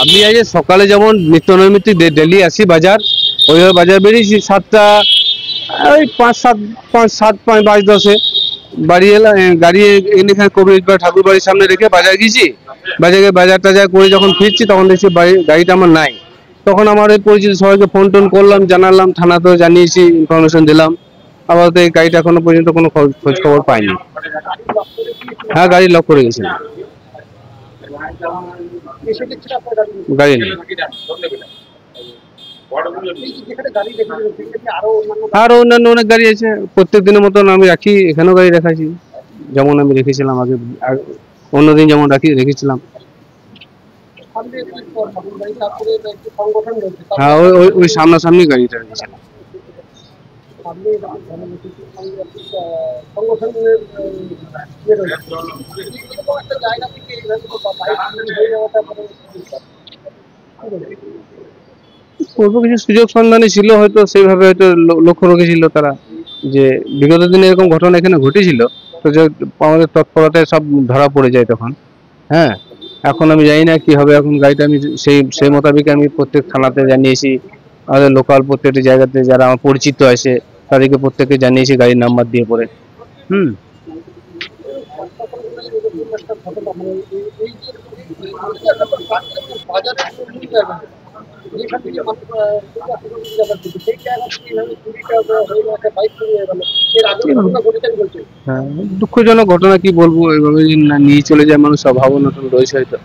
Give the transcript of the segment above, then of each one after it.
আমি আজ সকালে যেমন নিত্য নৈমিত্তিক ডেলি আসি বাজার, ওইভাবে বাজার বেরিয়েছি 7টা, ওই 5:05 বাড়ি এলাম। গাড়ি এখানে কবিরপাড় ঠাকুর বাড়ির সামনে রেখে বাজার গেছি। বাজার টাজার করে যখন ফিরছি তখন দেখছি গাড়িটা আমার নাই। তখন আমার এই পরিচিত সবাইকে ফোন টোন করলাম, জানালাম, থানাতেও জানিয়েছি, ইনফরমেশন দিলাম। আপাতত এই গাড়িটা এখনো পর্যন্ত কোনো খোঁজ খবর পাইনি। হ্যাঁ, গাড়ি লক করে গেছিলাম, গাড়ি নেই। আরো অন্যান্য অনেক গাড়ি আছে, প্রত্যেক দিনের মতন আমি রাখি, এখানেও গাড়ি রাখাছি, যেমন আমি রেখেছিলাম আগে, অন্যদিন যেমন রেখেছিলাম। হ্যাঁ, ওই সামনাসামনি গাড়িটা রেখেছিলাম। পূর্ব কিছু সুযোগ সন্ধানী ছিল, হয়তো সেইভাবে হয়তো লক্ষ্য রেখেছিল তারা, যে বিগত দিনে এরকম ঘটনা এখানে ঘটেছিল, তো যে আমাদের তৎপরতায় সব ধরা পড়ে যায় তখন। হ্যাঁ, এখন আমি জানি না কি হবে। এখন গাড়িটা আমি সেই মোতাবেক আমি প্রত্যেক থানাতে জানিয়েছি, আমাদের লোকাল প্রত্যেকটি জায়গাতে যারা আমার পরিচিত আছে তাদেরকে প্রত্যেককে জানিয়েছি গাড়ির নাম্বার দিয়ে পরে। হুম। হ্যাঁ, দুঃখজনক ঘটনা, কি বলবো, এইভাবে নিয়ে চলে যায় মানুষ, স্বভাব নতুন রয়েছে হয়তো।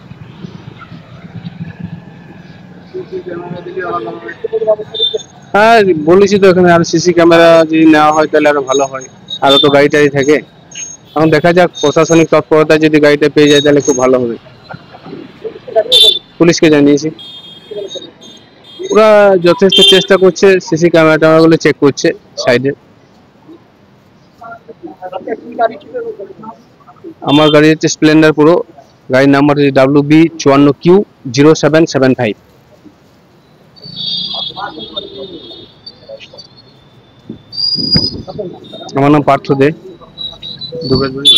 হ্যাঁ, বলেছি তো, এখানে আর সিসি ক্যামেরা যদি নেওয়া হয় তাহলে আরো ভালো হয়, আরো তো গাড়ি টাড়ি থাকে। এখন দেখা যাক, প্রশাসনিক তৎপরতা যদি গাড়িটা পেয়ে যায় তাহলে খুব ভালো হবে। পুলিশকে জানিয়েছি, ওরা যথেষ্ট চেষ্টা করছে, সিসি ক্যামেরা গুলো চেক করছে সাইডে। আমার গাড়ি হচ্ছে স্প্লেন্ডার পুরো, গাড়ির নাম্বার হচ্ছে WB54Q0775। আমার নাম পার্থ দে, দুর্গাজবাড়ি।